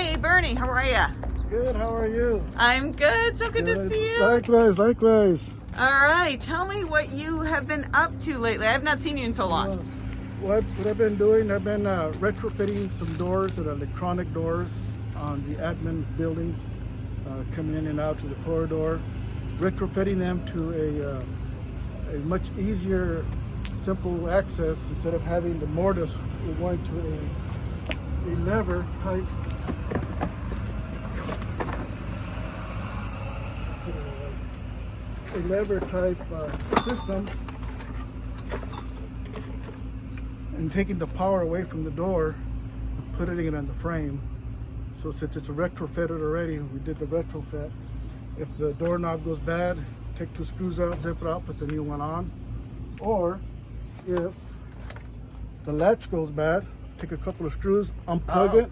Hey, Bernie, how are ya? Good, how are you? I'm good. So good to see you. Likewise, likewise. All right, tell me what you have been up to lately. I have not seen you in so long. What I've been doing, I've been retrofitting some doors and electronic doors on the admin buildings, coming in and out to the corridor, retrofitting them to a much easier, simple access. Instead of having the mortise, we're going to a lever type. A lever type system, and taking the power away from the door and putting it on the frame. So since it's retrofitted already, we did the retrofit. If the doorknob goes bad, take 2 screws out, zip it out, put the new one on. Or if the latch goes bad, take a couple of screws, unplug it,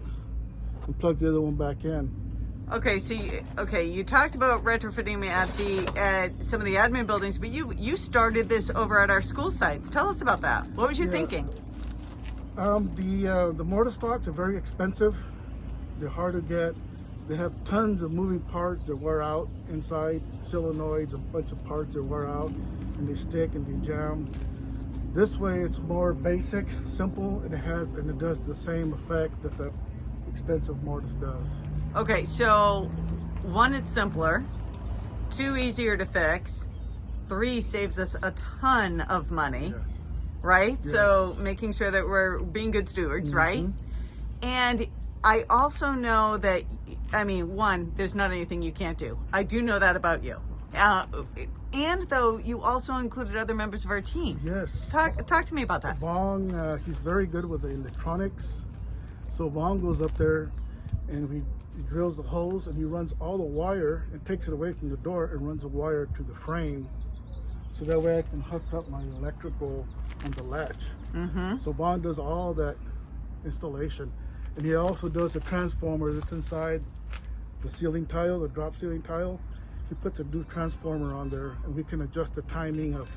and plug the other one back in. Okay, so you talked about retrofitting me at some of the admin buildings, but you started this over at our school sites. Tell us about that. What was your thinking? The mortar stocks are very expensive. They're hard to get. They have tons of moving parts that wear out inside, solenoids, a bunch of parts that wear out, and they stick and they jam. This way, it's more basic, simple, and it does the same effect that the expensive mortise does. Okay, so 1, it's simpler, 2, easier to fix, 3, saves us a ton of money, Yes. right? Yes. So making sure that we're being good stewards, right? And I also know that, 1, there's not anything you can't do. I do know that about you. And though you also included other members of our team. Yes. Talk to me about that. Vong, he's very good with the electronics. So Vong goes up there and he drills the holes and he runs all the wire and takes it away from the door and runs the wire to the frame. So that way I can hook up my electrical on the latch. So Vong does all that installation. And he also does the transformer that's inside the ceiling tile, the drop ceiling tile. He puts a new transformer on there and we can adjust the timing of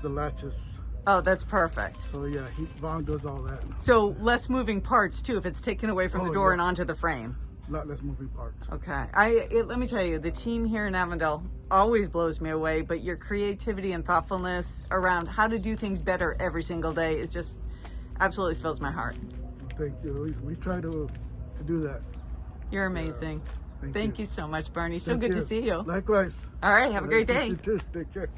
the latches. Oh, that's perfect. So yeah, Vong does all that. So less moving parts too if it's taken away from the door and onto the frame. A lot less moving parts. Okay. Let me tell you, the team here in Avondale always blows me away, but your creativity and thoughtfulness around how to do things better every single day is just absolutely fills my heart. Thank you. We try to do that. You're amazing. Thank Thank you so much, Barney. So Thank good you. to see you. Likewise. All right. Have a great day. You too. Take care.